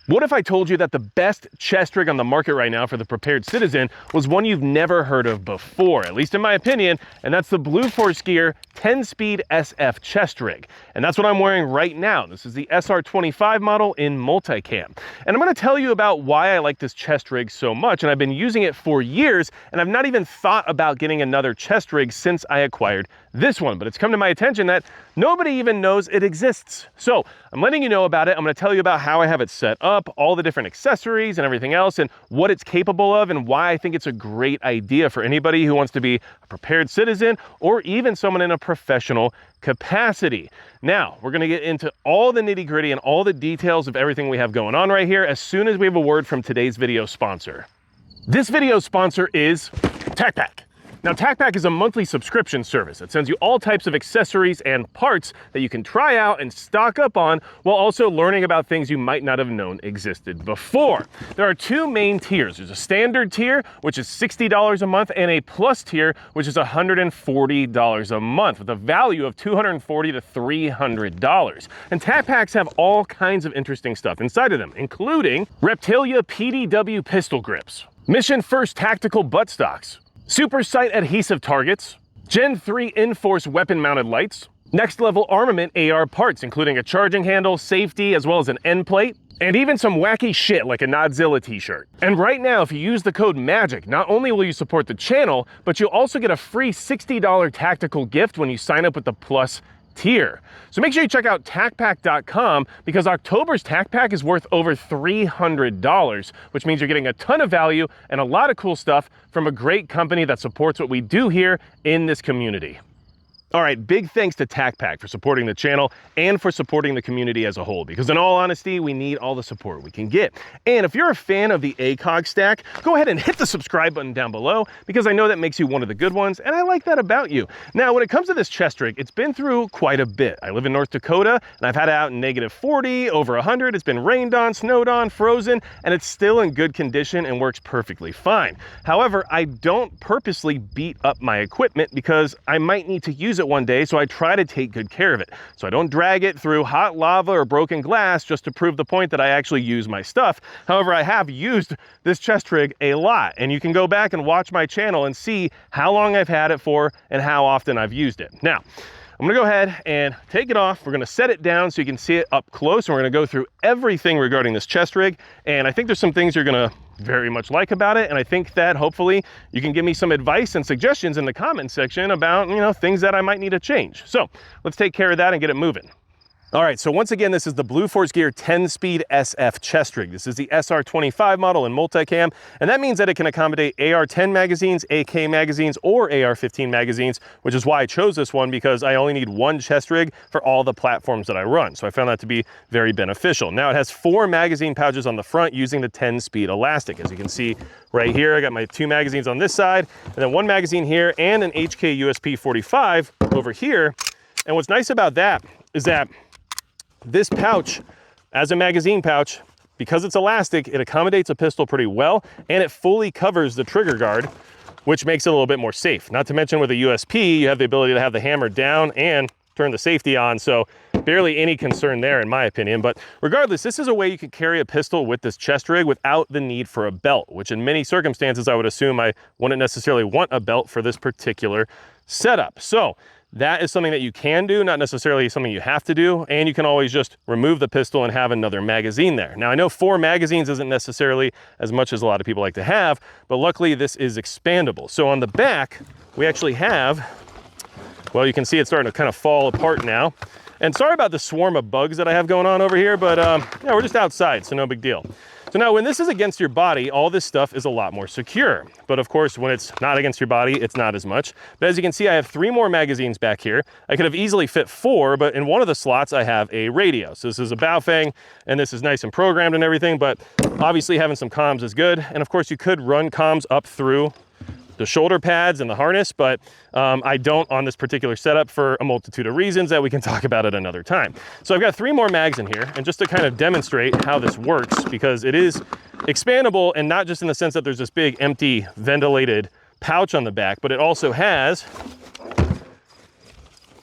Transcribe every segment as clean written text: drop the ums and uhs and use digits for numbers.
What if I told you that the best chest rig on the market right now for the prepared citizen was one you've never heard of before, at least in my opinion, and that's the Blue Force Gear 10-speed SF chest rig. And that's what I'm wearing right now. This is the SR25 model in multicam. And I'm gonna tell you about why I like this chest rig so much, and I've been using it for years, and I've not even thought about getting another chest rig since I acquired this one, but it's come to my attention that nobody even knows it exists. So I'm letting you know about it. I'm gonna tell you about how I have it set up, all the different accessories and everything else, and what it's capable of, and why I think it's a great idea for anybody who wants to be a prepared citizen or even someone in a professional capacity. Now, we're gonna get into all the nitty-gritty and all the details of everything we have going on right here as soon as we have a word from today's video sponsor. This video sponsor is TacPack. Now, TacPack is a monthly subscription service that sends you all types of accessories and parts that you can try out and stock up on while also learning about things you might not have known existed before. There are two main tiers. There's a standard tier, which is $60 a month, and a plus tier, which is $140 a month, with a value of $240 to $300. And TacPacks have all kinds of interesting stuff inside of them, including Reptilia PDW pistol grips, Mission First tactical buttstocks, Super Sight adhesive targets, Gen 3 Enforce weapon mounted lights, next level armament AR parts, including a charging handle, safety, as well as an end plate, and even some wacky shit like a Nodzilla t-shirt. And right now, if you use the code MAGIC, not only will you support the channel, but you'll also get a free $60 tactical gift when you sign up with the Plus tier. So make sure you check out TacPack.com because October's TacPack is worth over $300, which means you're getting a ton of value and a lot of cool stuff from a great company that supports what we do here in this community. All right, big thanks to TacPack for supporting the channel and for supporting the community as a whole, because in all honesty, we need all the support we can get. And if you're a fan of the ACOG stack, go ahead and hit the subscribe button down below, because I know that makes you one of the good ones, and I like that about you. Now, when it comes to this chest rig, it's been through quite a bit. I live in North Dakota, and I've had it out in -40, over 100. It's been rained on, snowed on, frozen, and it's still in good condition and works perfectly fine. However, I don't purposely beat up my equipment because I might need to use it one day, so I try to take good care of it. So I don't drag it through hot lava or broken glass just to prove the point that I actually use my stuff. However, I have used this chest rig a lot, and you can go back and watch my channel and see how long I've had it for and how often I've used it. Now, I'm gonna go ahead and take it off. We're gonna set it down so you can see it up close, and we're gonna go through everything regarding this chest rig. And I think there's some things you're gonna very much like about it, and I think that hopefully you can give me some advice and suggestions in the comment section about, things that I might need to change. So let's take care of that and get it moving. All right, so once again, this is the Blue Force Gear 10-speed SF chest rig. This is the SR25 model in multicam, and that means that it can accommodate AR-10 magazines, AK magazines, or AR-15 magazines, which is why I chose this one, because I only need one chest rig for all the platforms that I run. So I found that to be very beneficial. Now, it has 4 magazine pouches on the front using the 10-speed elastic. As you can see right here, I got my 2 magazines on this side, and then 1 magazine here, and an HK USP 45 over here. And what's nice about that is that this pouch, as a magazine pouch, because it's elastic, it accommodates a pistol pretty well, and it fully covers the trigger guard, which makes it a little bit more safe. Not to mention with a USP, you have the ability to have the hammer down and turn the safety on, so barely any concern there in my opinion. But regardless, this is a way you can carry a pistol with this chest rig without the need for a belt, which in many circumstances I would assume I wouldn't necessarily want a belt for this particular setup. So that is something that you can do, not necessarily something you have to do, and you can always just remove the pistol and have another magazine there. Now, I know 4 magazines isn't necessarily as much as a lot of people like to have, but luckily this is expandable. So on the back, we actually have, well, you can see it's starting to kind of fall apart now. And sorry about the swarm of bugs that I have going on over here, but yeah, we're just outside, so no big deal. So now when this is against your body, all this stuff is a lot more secure. But of course, when it's not against your body, it's not as much. But as you can see, I have 3 more magazines back here. I could have easily fit 4, but in one of the slots, I have a radio. So this is a Baofeng, and this is nice and programmed and everything, but obviously having some comms is good. And of course, you could run comms up through the shoulder pads and the harness, but I don't on this particular setup for a multitude of reasons that we can talk about at another time. So I've got 3 more mags in here, and just to kind of demonstrate how this works, because it is expandable, and not just in the sense that there's this big empty ventilated pouch on the back, but it also has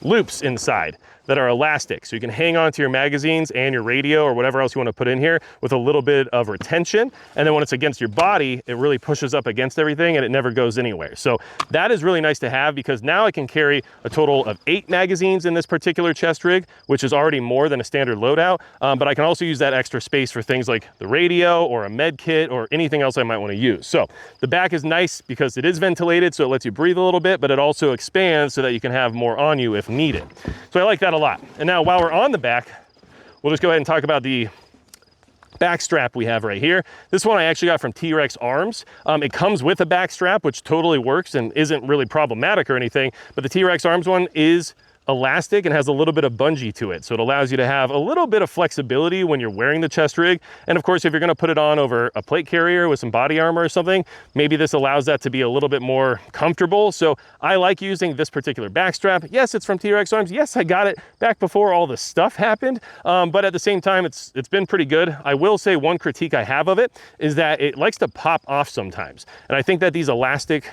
loops inside. that are elastic. So you can hang on to your magazines and your radio or whatever else you want to put in here with a little bit of retention. And then when it's against your body, it really pushes up against everything and it never goes anywhere. So that is really nice to have, because now I can carry a total of 8 magazines in this particular chest rig, which is already more than a standard loadout. But I can also use that extra space for things like the radio or a med kit or anything else I might want to use. So the back is nice because it is ventilated, so it lets you breathe a little bit, but it also expands so that you can have more on you if needed. So I like that a lot. And now while we're on the back, we'll just go ahead and talk about the back strap we have right here. This one I actually got from T-Rex Arms. It comes with a back strap, which totally works and isn't really problematic or anything, but the T-Rex Arms one is elastic and has a little bit of bungee to it. So it allows you to have a little bit of flexibility when you're wearing the chest rig. And of course, if you're gonna put it on over a plate carrier with some body armor or something, maybe this allows that to be a little bit more comfortable. So I like using this particular back strap. Yes, it's from T-Rex Arms. Yes, I got it back before all this stuff happened. But at the same time, it's been pretty good. I will say one critique I have of it is that it likes to pop off sometimes. And I think that these elastic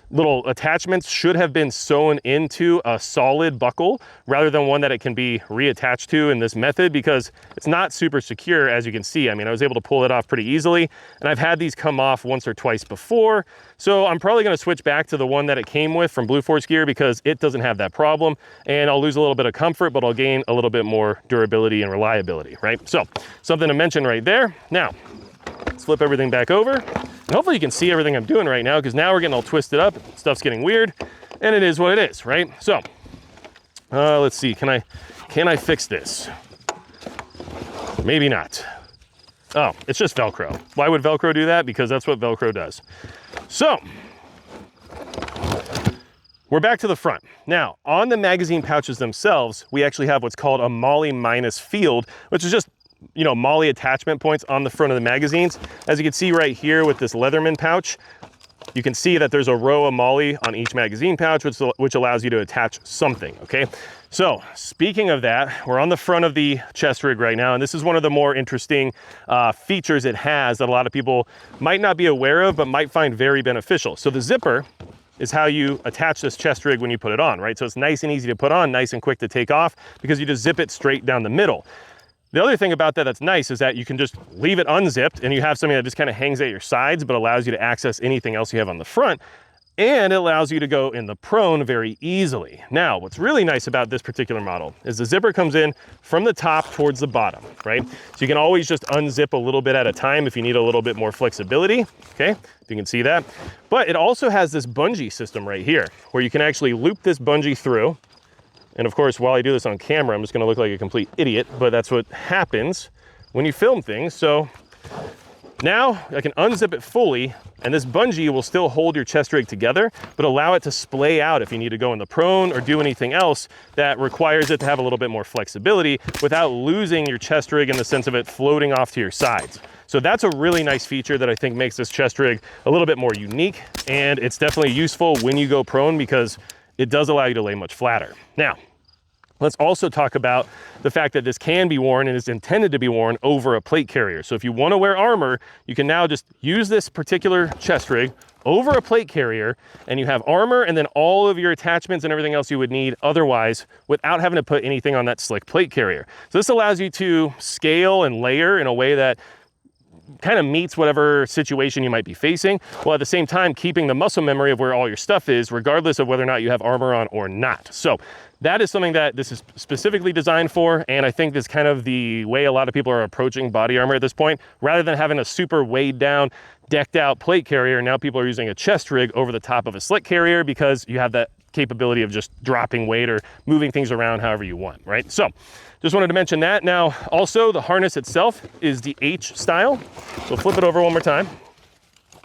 little attachments should have been sewn into a solid buckle rather than one that it can be reattached to in this method, because it's not super secure, as you can see. I mean, I was able to pull it off pretty easily, and I've had these come off once or twice before. So I'm probably gonna switch back to the one that it came with from Blue Force Gear, because it doesn't have that problem, and I'll lose a little bit of comfort, but I'll gain a little bit more durability and reliability, right? So something to mention right there. Now, let's flip everything back over. And hopefully you can see everything I'm doing right now, because now we're getting all twisted up, stuff's getting weird, and it is what it is, right? So, let's see, can I fix this? Maybe not. Oh, it's just Velcro. Why would Velcro do that? Because that's what Velcro does. So, we're back to the front. Now, on the magazine pouches themselves, we actually have what's called a MOLLE minus field, which is just, you know, MOLLE attachment points on the front of the magazines. As you can see right here with this Leatherman pouch, you can see that there's a row of MOLLE on each magazine pouch, which allows you to attach something, okay? So speaking of that, we're on the front of the chest rig right now, and this is one of the more interesting features it has that a lot of people might not be aware of, but might find very beneficial. So the zipper is how you attach this chest rig when you put it on, right? So it's nice and easy to put on, nice and quick to take off, because you just zip it straight down the middle. The other thing about that that's nice is that you can just leave it unzipped and you have something that just kind of hangs at your sides, but allows you to access anything else you have on the front. And it allows you to go in the prone very easily. Now, what's really nice about this particular model is the zipper comes in from the top towards the bottom, right? So you can always just unzip a little bit at a time if you need a little bit more flexibility, okay? You can see that. But it also has this bungee system right here, where you can actually loop this bungee through. And of course, while I do this on camera, I'm just gonna look like a complete idiot, but that's what happens when you film things. So now I can unzip it fully, and this bungee will still hold your chest rig together, but allow it to splay out if you need to go in the prone or do anything else that requires it to have a little bit more flexibility without losing your chest rig in the sense of it floating off to your sides. So that's a really nice feature that I think makes this chest rig a little bit more unique, and it's definitely useful when you go prone because it does allow you to lay much flatter. Now, let's also talk about the fact that this can be worn and is intended to be worn over a plate carrier. So if you want to wear armor, you can now just use this particular chest rig over a plate carrier, and you have armor and then all of your attachments and everything else you would need otherwise without having to put anything on that slick plate carrier. So this allows you to scale and layer in a way that kind of meets whatever situation you might be facing, while at the same time keeping the muscle memory of where all your stuff is, regardless of whether or not you have armor on or not. So that is something that this is specifically designed for, and I think this is kind of the way a lot of people are approaching body armor at this point. Rather than having a super weighed down, decked out plate carrier, now people are using a chest rig over the top of a slick carrier because you have that capability of just dropping weight or moving things around however you want, right? So just wanted to mention that. Now, also the harness itself is the H style. So flip it over one more time.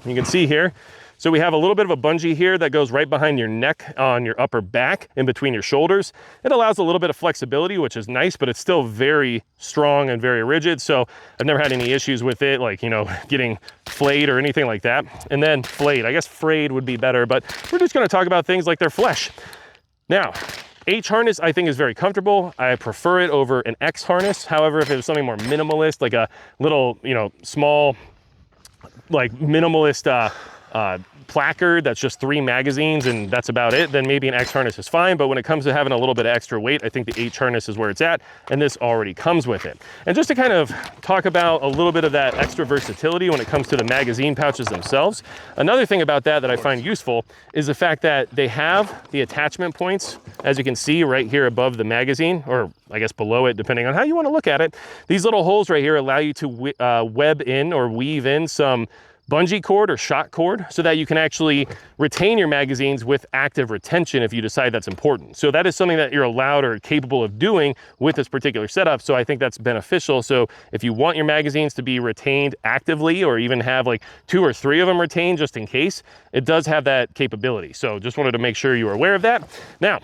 You can see here. So we have a little bit of a bungee here that goes right behind your neck on your upper back in between your shoulders. It allows a little bit of flexibility, which is nice, but it's still very strong and very rigid. So I've never had any issues with it, like, you know, getting flayed or anything like that. And then flayed, I guess frayed would be better, but we're just gonna talk about things like their flesh. Now, H harness I think is very comfortable. I prefer it over an X harness. However, if it was something more minimalist, like a little, you know, small, like minimalist placard that's just 3 magazines and that's about it, then maybe an X harness is fine. But when it comes to having a little bit of extra weight, I think the H harness is where it's at, and this already comes with it. And just to kind of talk about a little bit of that extra versatility when it comes to the magazine pouches themselves, another thing about that I find useful is the fact that they have the attachment points, as you can see right here above the magazine, or I guess below it, depending on how you want to look at it. These little holes right here allow you to web in or weave in some bungee cord or shock cord so that you can actually retain your magazines with active retention if you decide that's important. So that is something that you're allowed or capable of doing with this particular setup. So I think that's beneficial. So if you want your magazines to be retained actively, or even have like 2 or 3 of them retained just in case, it does have that capability. So just wanted to make sure you were aware of that. Now,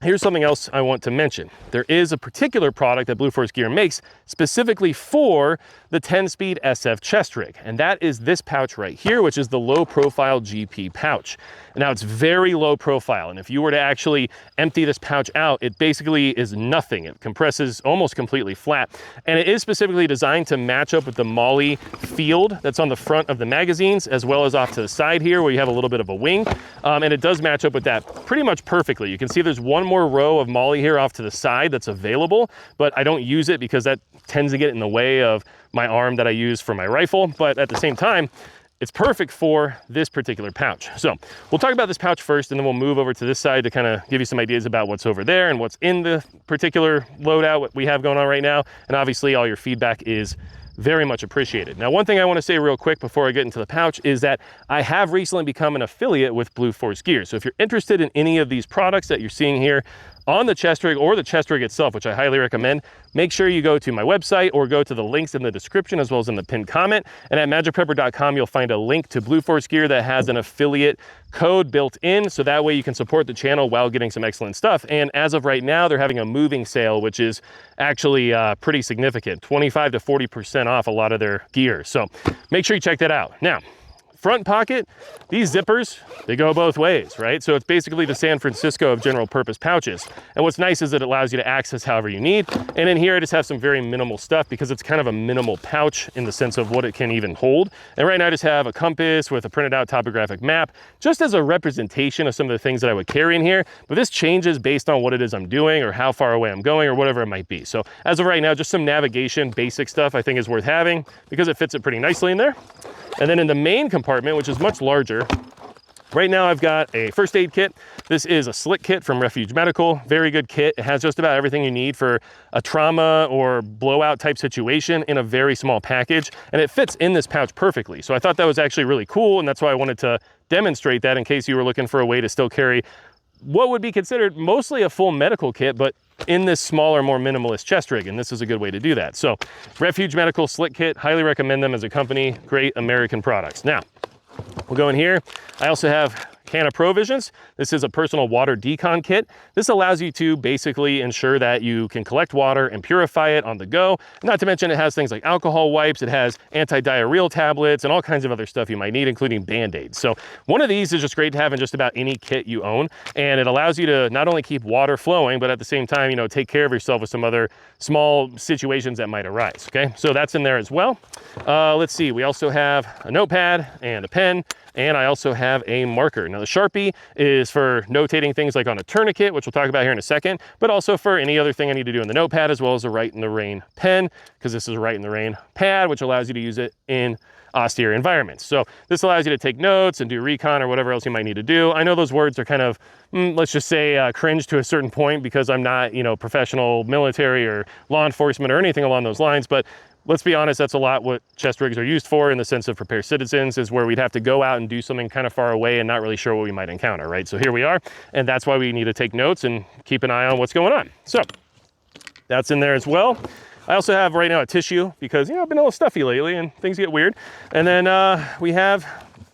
here's something else I want to mention. There is a particular product that Blue Force Gear makes specifically for the 10-speed SF chest rig, and that is this pouch right here, which is the low profile GP pouch. Now it's very low profile, and if you were to actually empty this pouch out, it basically is nothing. It compresses almost completely flat, and it is specifically designed to match up with the MOLLE field that's on the front of the magazines, as well as off to the side here where you have a little bit of a wing, and it does match up with that pretty much perfectly. You can see there's one more row of MOLLE here off to the side that's available, but I don't use it because that tends to get in the way of my arm that I use for my rifle. But at the same time, it's perfect for this particular pouch. So we'll talk about this pouch first, and then we'll move over to this side to kind of give you some ideas about what's over there and what's in the particular loadout, what we have going on right now. And obviously all your feedback is very much appreciated. Now, one thing I want to say real quick before I get into the pouch is that I have recently become an affiliate with Blue Force Gear. So if you're interested in any of these products that you're seeing here on the chest rig or the chest rig itself, which I highly recommend, make sure you go to my website or go to the links in the description as well as in the pinned comment. And at magicprepper.com, you'll find a link to Blue Force Gear that has an affiliate code built in. So that way you can support the channel while getting some excellent stuff. And as of right now, they're having a moving sale, which is actually pretty significant, 25 to 40% off a lot of their gear. So make sure you check that out. Now, front pocket, these zippers, they go both ways, right? So it's basically the San Francisco of general purpose pouches. And what's nice is that it allows you to access however you need. And in here, I just have some very minimal stuff because it's kind of a minimal pouch in the sense of what it can even hold. And right now I just have a compass with a printed out topographic map, just as a representation of some of the things that I would carry in here. But this changes based on what it is I'm doing or how far away I'm going or whatever it might be. So as of right now, just some navigation, basic stuff I think is worth having because it fits it pretty nicely in there. And then in the main compartment, which is much larger, right now I've got a first aid kit. This is a slick kit from Refuge Medical. Very good kit. It has just about everything you need for a trauma or blowout type situation in a very small package. And it fits in this pouch perfectly. So I thought that was actually really cool. And that's why I wanted to demonstrate that in case you were looking for a way to still carry what would be considered mostly a full medical kit, but in this smaller, more minimalist chest rig, and this is a good way to do that. So Refuge Medical Slick Kit, highly recommend them as a company, great American products. Now, we'll go in here. I also have can of Provisions. This is a personal water decon kit. This allows you to basically ensure that you can collect water and purify it on the go. Not to mention it has things like alcohol wipes, it has anti-diarrheal tablets, and all kinds of other stuff you might need, including Band-Aids. So one of these is just great to have in just about any kit you own, and it allows you to not only keep water flowing, but at the same time, you know, take care of yourself with some other small situations that might arise, okay? So that's in there as well. Let's see, we also have a notepad and a pen, and I also have a marker. Now the Sharpie is for notating things like on a tourniquet, which we'll talk about here in a second, but also for any other thing I need to do in the notepad, as well as a Write in the Rain pen, because this is a Write in the Rain pad, which allows you to use it in austere environments. So this allows you to take notes and do recon or whatever else you might need to do. I know those words are kind of, let's just say cringe to a certain point because I'm not, you know, professional military or law enforcement or anything along those lines, but let's be honest, that's a lot what chest rigs are used for in the sense of prepare citizens, is where we'd have to go out and do something kind of far away and not really sure what we might encounter, right? So here we are, and that's why we need to take notes and keep an eye on what's going on. So that's in there as well. I also have right now a tissue because, you know, I've been a little stuffy lately and things get weird. And then we have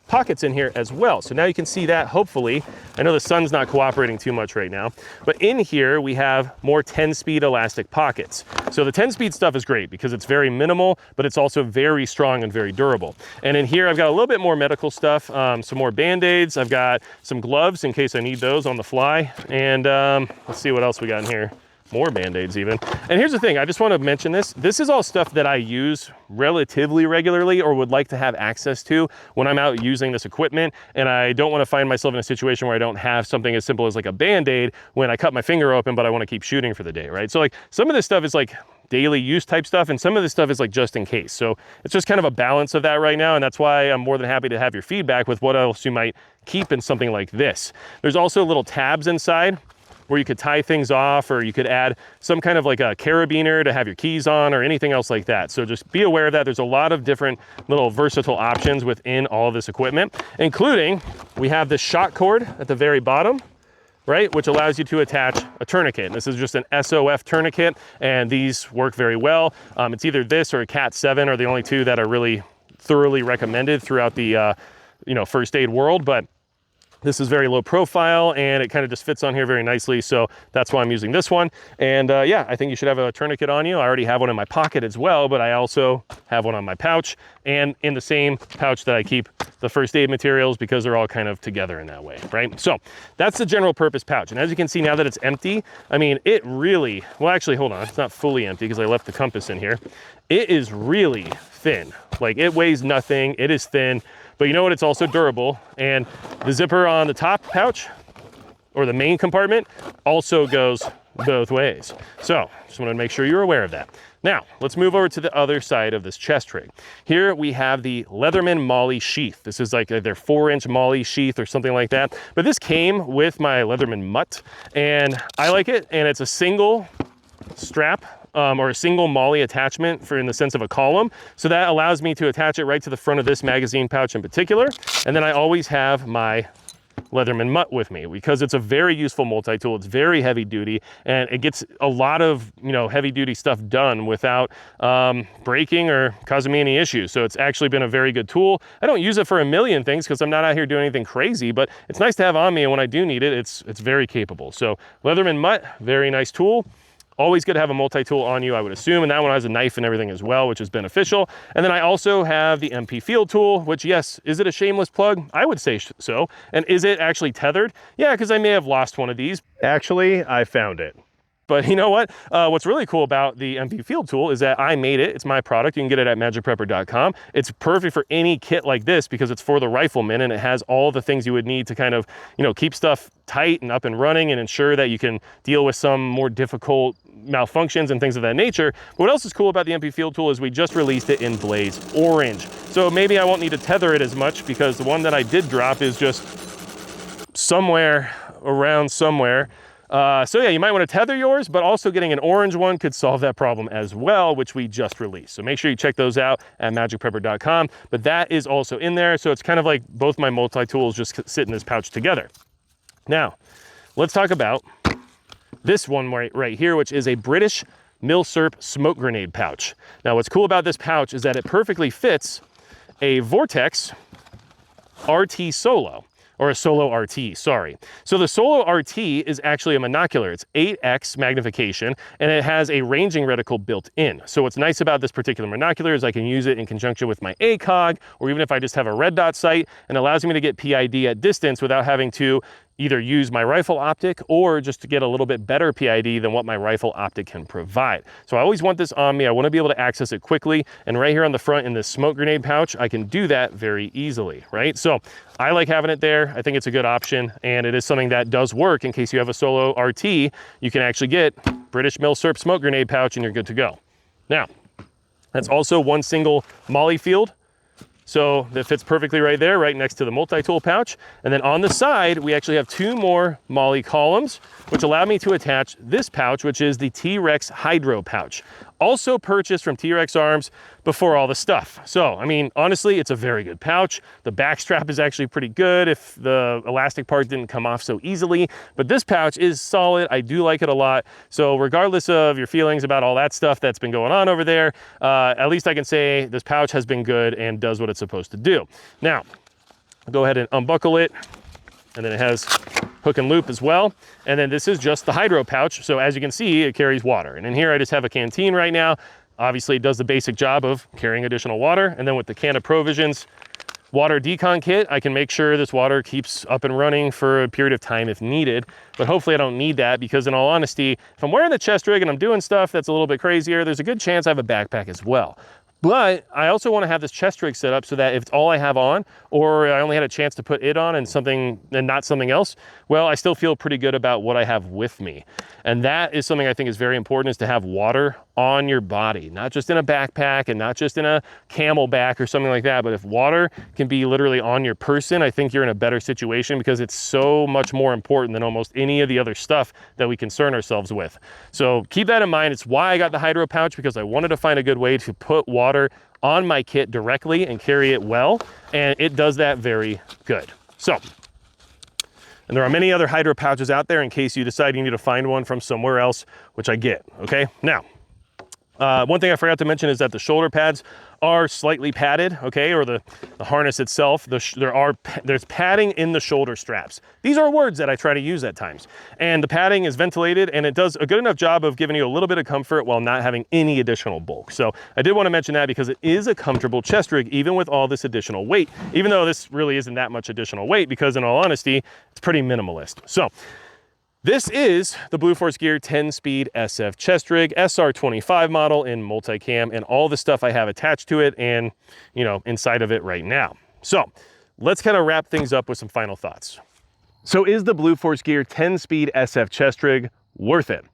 pockets in here as well. So now you can see that, hopefully. I know the sun's not cooperating too much right now, but in here we have more 10-speed elastic pockets. So the 10-speed stuff is great because it's very minimal, but it's also very strong and very durable. And in here I've got a little bit more medical stuff, some more Band-Aids. I've got some gloves in case I need those on the fly. And let's see what else we got in here. more Band-Aids even. And here's the thing, I just want to mention this. This is all stuff that I use relatively regularly or would like to have access to when I'm out using this equipment, and I don't want to find myself in a situation where I don't have something as simple as like a Band-Aid when I cut my finger open, but I want to keep shooting for the day, right? So like some of this stuff is like daily use type stuff, and some of this stuff is like just in case. So it's just kind of a balance of that right now, and that's why I'm more than happy to have your feedback with what else you might keep in something like this. There's also little tabs inside where you could tie things off, or you could add some kind of like a carabiner to have your keys on or anything else like that. So just be aware of that. There's a lot of different little versatile options within all of this equipment, including we have this shot cord at the very bottom, right, which allows you to attach a tourniquet. And this is just an SOF tourniquet, and these work very well. It's either this or a Cat 7 are the only two that are really thoroughly recommended throughout the first aid world, but this is very low profile and it kind of just fits on here very nicely. So that's why I'm using this one. And yeah, I think you should have a tourniquet on you. I already have one in my pocket as well, but I also have one on my pouch and in the same pouch that I keep the first aid materials, because they're all kind of together in that way, right? So that's the general purpose pouch. And as you can see now that it's empty, I mean, it really, well, actually, hold on, it's not fully empty because I left the compass in here. It is really thin. Like it weighs nothing, it is thin. But you know what, it's also durable, and the zipper on the top pouch, or the main compartment, also goes both ways. So just wanted to make sure you're aware of that. Now, let's move over to the other side of this chest rig. Here we have the Leatherman Molly sheath. This is like their 4-inch Molly sheath or something like that. But this came with my Leatherman Mutt, and I like it, and it's a single strap or a single Molly attachment for in the sense of a column. So that allows me to attach it right to the front of this magazine pouch in particular. And then I always have my Leatherman Mutt with me because it's a very useful multi-tool. It's very heavy duty, and it gets a lot of heavy duty stuff done without breaking or causing me any issues. So it's actually been a very good tool. I don't use it for a million things because I'm not out here doing anything crazy, but it's nice to have on me, and when I do need it, it's very capable. So Leatherman Mutt, very nice tool. Always good to have a multi-tool on you, I would assume, and that one has a knife and everything as well, which is beneficial. And then I also have the MP Field tool, which, yes, is it a shameless plug? I would say so. And is it actually tethered? Yeah, because I may have lost one of these. Actually, I found it. But you know what? What's really cool about the MP Field tool is that I made it. It's my product. You can get it at magicprepper.com. It's perfect for any kit like this because it's for the rifleman, and it has all the things you would need to kind of, keep stuff tight and up and running and ensure that you can deal with some more difficult malfunctions and things of that nature. But what else is cool about the MP Field tool is we just released it in Blaze Orange. So maybe I won't need to tether it as much because the one that I did drop is just somewhere around somewhere. So yeah, you might want to tether yours, but also getting an orange one could solve that problem as well, which we just released. So make sure you check those out at magicprepper.com. But that is also in there. So it's kind of like both my multi-tools just sit in this pouch together. Now, let's talk about this one right here, which is a British Milsurp smoke grenade pouch. Now, what's cool about this pouch is that it perfectly fits a Vortex RT Solo. Or a Solo RT, sorry. So the Solo RT is actually a monocular. It's 8x magnification, and it has a ranging reticle built in. So what's nice about this particular monocular is I can use it in conjunction with my ACOG, or even if I just have a red dot sight, and allows me to get PID at distance without having to either use my rifle optic or just to get a little bit better PID than what my rifle optic can provide. So I always want this on me. I want to be able to access it quickly. And right here on the front in this smoke grenade pouch, I can do that very easily, right? So I like having it there. I think it's a good option, and it is something that does work. In case you have a Solo RT, you can actually get British Milsurp smoke grenade pouch and you're good to go. Now, that's also one single Molly field. So that fits perfectly right there, right next to the multi-tool pouch. And then on the side, we actually have 2 more Molly columns, which allow me to attach this pouch, which is the T-Rex Hydro pouch. Also purchased from T-Rex Arms before all the stuff. So, I mean, honestly, it's a very good pouch. The back strap is actually pretty good if the elastic part didn't come off so easily, but this pouch is solid. I do like it a lot. So regardless of your feelings about all that stuff that's been going on over there, at least I can say this pouch has been good and does what it's supposed to do. Now, I'll go ahead and unbuckle it. And then it has hook and loop as well. And then this is just the hydro pouch. So as you can see, it carries water. And in here, I just have a canteen right now. Obviously, it does the basic job of carrying additional water. And then with the can of Provisions water decon kit. I can make sure this water keeps up and running for a period of time if needed, but hopefully I don't need that, because in all honesty, if I'm wearing the chest rig and I'm doing stuff that's a little bit crazier, there's a good chance I have a backpack as well. But I also want to have this chest rig set up so that if it's all I have on, or I only had a chance to put it on and not something else, well, I still feel pretty good about what I have with me. And that is something I think is very important, is to have water on your body, not just in a backpack and not just in a camelback or something like that. But if water can be literally on your person, I think you're in a better situation, because it's so much more important than almost any of the other stuff that we concern ourselves with. So keep that in mind. It's why I got the hydro pouch, because I wanted to find a good way to put water on my kit directly and carry it well. And it does that very good. So, and there are many other hydro pouches out there in case you decide you need to find one from somewhere else, which I get, okay? Now, one thing I forgot to mention is that the shoulder pads are slightly padded, okay, or the harness itself. There's padding in the shoulder straps. These are words that I try to use at times. And the padding is ventilated, and it does a good enough job of giving you a little bit of comfort while not having any additional bulk. So I did want to mention that, because it is a comfortable chest rig, even with all this additional weight, even though this really isn't that much additional weight, because in all honesty, it's pretty minimalist. So this is the Blue Force Gear 10-speed SF chest rig, SR25 model in multicam, and all the stuff I have attached to it and, you know, inside of it right now. So let's kind of wrap things up with some final thoughts. So is the Blue Force Gear 10-speed SF chest rig worth it?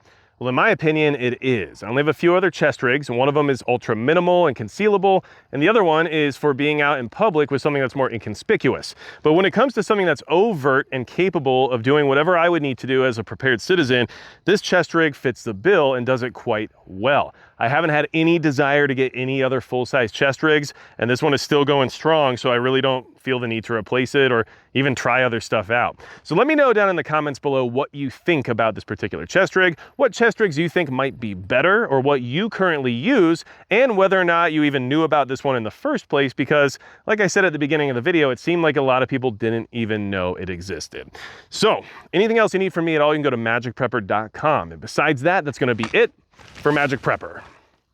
Well, in my opinion, it is. I only have a few other chest rigs, and one of them is ultra minimal and concealable, and the other one is for being out in public with something that's more inconspicuous. But when it comes to something that's overt and capable of doing whatever I would need to do as a prepared citizen, this chest rig fits the bill and does it quite well. I haven't had any desire to get any other full-size chest rigs, and this one is still going strong, so I really don't feel the need to replace it or even try other stuff out. So let me know down in the comments below what you think about this particular chest rig, what chest rigs you think might be better, or what you currently use, and whether or not you even knew about this one in the first place, because like I said at the beginning of the video, it seemed like a lot of people didn't even know it existed. So anything else you need from me at all, you can go to magicprepper.com. And besides that, that's gonna be it for Magic Prepper.